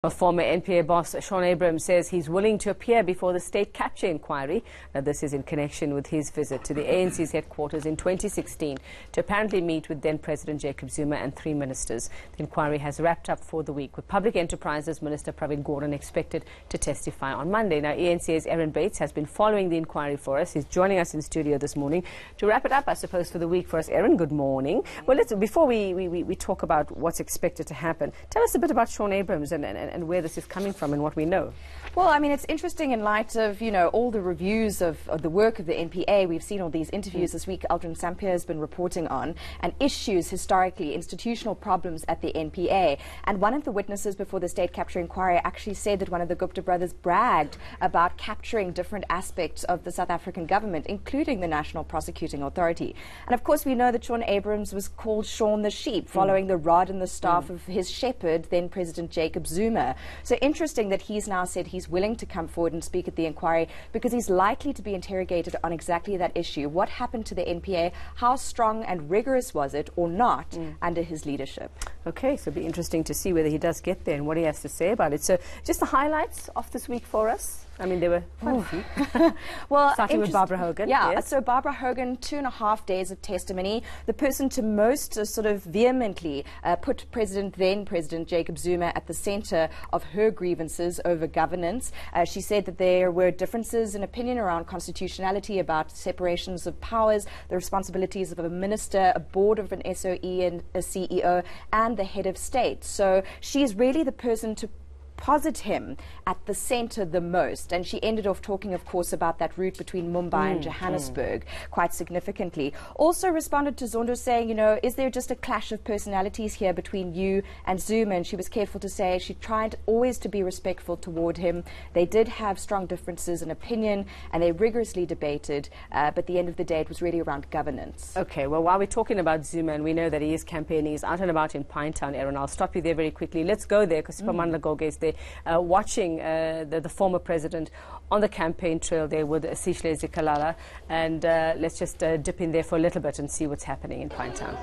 A former NPA boss, Shaun Abrahams, says he's willing to appear before the state capture inquiry. Now, this is in connection with his visit to the ANC's headquarters in 2016 to apparently meet with then-President Jacob Zuma and 3 ministers. The inquiry has wrapped up for the week, with Public Enterprises Minister Pravin Gordhan expected to testify on Monday. Now, eNCA's Erin Bates has been following the inquiry for us. He's joining us in studio this morning to wrap it up, I suppose, for the week for us. Erin, good morning. Well, before we talk about what's expected to happen, tell us a bit about Shaun Abrahams and where this is coming from and what we know. Well, I mean, it's interesting in light of, all the reviews of the work of the NPA. We've seen all these interviews this week Aldrin Sampear has been reporting on, and issues historically, institutional problems at the NPA. And one of the witnesses before the state capture inquiry actually said that one of the Gupta brothers bragged about capturing different aspects of the South African government, including the National Prosecuting Authority. And of course, we know that Shaun Abrahams was called Shaun the Sheep, following the rod and the staff of his shepherd, then President Jacob Zuma. So interesting that he's now said he's willing to come forward and speak at the inquiry because he's likely to be interrogated on exactly that issue. What happened to the NPA? How strong and rigorous was it or not under his leadership? Okay, so it'll be interesting to see whether he does get there and what he has to say about it. So just the highlights of this week for us. I mean, there were quite a few. Well, starting with Barbara Hogan. Yeah, yes. So Barbara Hogan, 2.5 days of testimony. The person to most sort of vehemently put then President Jacob Zuma at the centre of her grievances over governance. She said that there were differences in opinion around constitutionality, about separations of powers, the responsibilities of a minister, a board of an SOE and a CEO, and the head of state. So she's really the person to posit him at the centre the most. And she ended off talking, of course, about that route between Mumbai and Johannesburg quite significantly. Also responded to Zondo saying, is there just a clash of personalities here between you and Zuma? And she was careful to say she tried always to be respectful toward him. They did have strong differences in opinion and they rigorously debated, but at the end of the day it was really around governance. Okay, well, while we're talking about Zuma and we know that he is campaigning, he's out and about in Pinetown, Erin, I'll stop you there very quickly. Let's go there because Pamandla Goge is there. Watching the former president on the campaign trail there with Sihle Zikalala, and let's just dip in there for a little bit and see what's happening in Pinetown.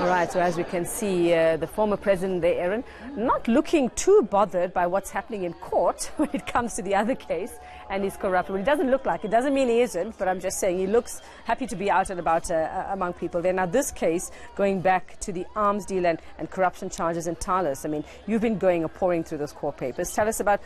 Right, so as we can see, the former president there, Erin, not looking too bothered by what's happening in court when it comes to the other case and his corruption. Well, he doesn't look like it. Doesn't mean he isn't, but I'm just saying he looks happy to be out and about among people there. Now, this case, going back to the arms deal and corruption charges in Thales, I mean, you've been pouring through those court papers. Tell us about,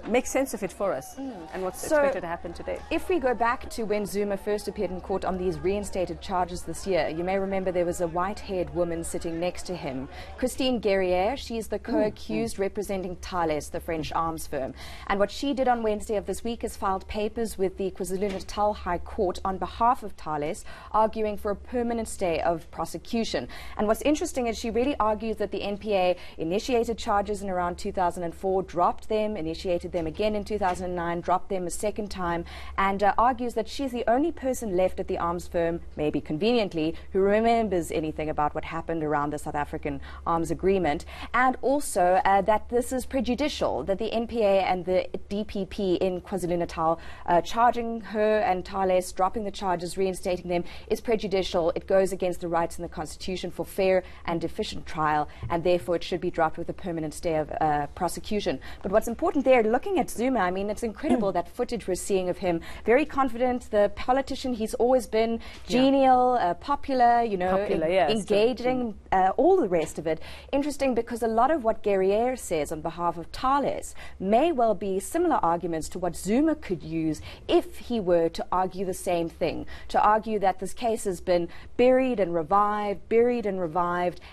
make sense of it for us and what's expected to happen today. If we go back to when Zuma first appeared in court on these reinstated charges this year, you may remember there was a white-haired woman sitting next to him, Christine Guerriere. She's the co-accused representing Thales, the French arms firm. And what she did on Wednesday of this week is filed papers with the KwaZulu-Natal High Court on behalf of Thales, arguing for a permanent stay of prosecution. And what's interesting is she really argues that the NPA initiated charges in around 2004, dropped them, initiated them again in 2009, dropped them a second time, and argues that she's the only person left at the arms firm, maybe conveniently, who remembers anything about what happened around the South African arms agreement, and also that this is prejudicial, that the NPA and the DPP in KwaZulu-Natal charging her and Thales, dropping the charges, reinstating them, is prejudicial. It goes against the rights in the Constitution for fair and efficient trial, and therefore it should be dropped with a permanent stay of prosecution. But what's important there, looking at Zuma, I mean, it's incredible that footage we're seeing of him, very confident, the politician he's always been, genial, popular, engaging, all the rest of it. Interesting because a lot of what Guerriere says Tales on behalf of Thales may well be similar arguments to what Zuma could use if he were to argue the same thing, to argue that this case has been buried and revived,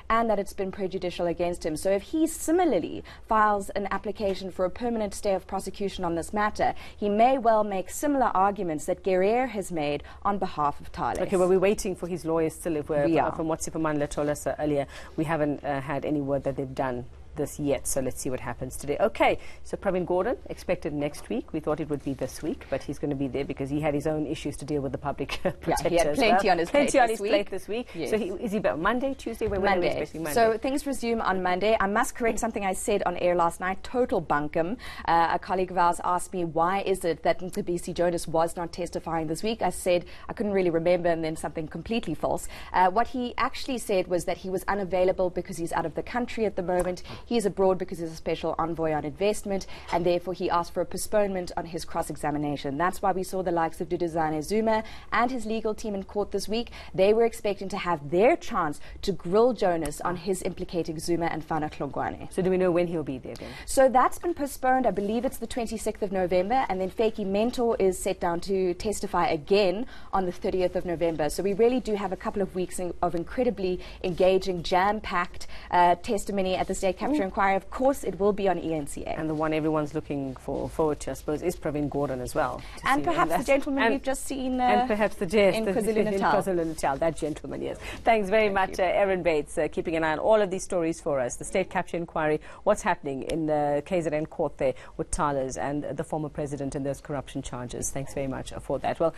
and that it's been prejudicial against him. So if he similarly files an application for a permanent stay of prosecution on this matter, he may well make similar arguments that Guerriere has made on behalf of Thales. Okay, well, we're waiting for his lawyers still. We are. From what Siphamandla told us earlier, we haven't had any word that they've done this yet, so let's see what happens today. Okay, so Pravin Gordhan expected next week. We thought it would be this week, but he's going to be there because he had his own issues to deal with the public protector. He had plenty on his plate this week. Yes. So is he back Monday, Tuesday? Monday. So things resume on Monday. I must correct something I said on air last night. Total bunkum. A colleague of ours asked me, why is it that Mcebisi Jonas was not testifying this week? I said I couldn't really remember, and then something completely false. What he actually said was that he was unavailable because he's out of the country at the moment. He is abroad because he's a special envoy on investment, and therefore he asked for a postponement on his cross-examination. That's why we saw the likes of Duduzane Zuma and his legal team in court this week. They were expecting to have their chance to grill Jonas on his implicating Zuma and Fana Hlongwane. So do we know when he'll be there then? So that's been postponed. I believe it's the 26th of November, and then Feki Mentor is set down to testify again on the 30th of November. So we really do have a couple of weeks of incredibly engaging, jam-packed testimony at the State Capture Inquiry. Of course, it will be on eNCA. And the one everyone's looking forward to, I suppose, is Pravin Gordhan as well. And perhaps the gentleman we've just seen and perhaps the in KwaZulu-Natal. That gentleman, yes. Thanks very much, Erin Bates, keeping an eye on all of these stories for us. The State Capture Inquiry, what's happening in the KZN court there with Thales and the former president and those corruption charges. Thanks very much for that. Well.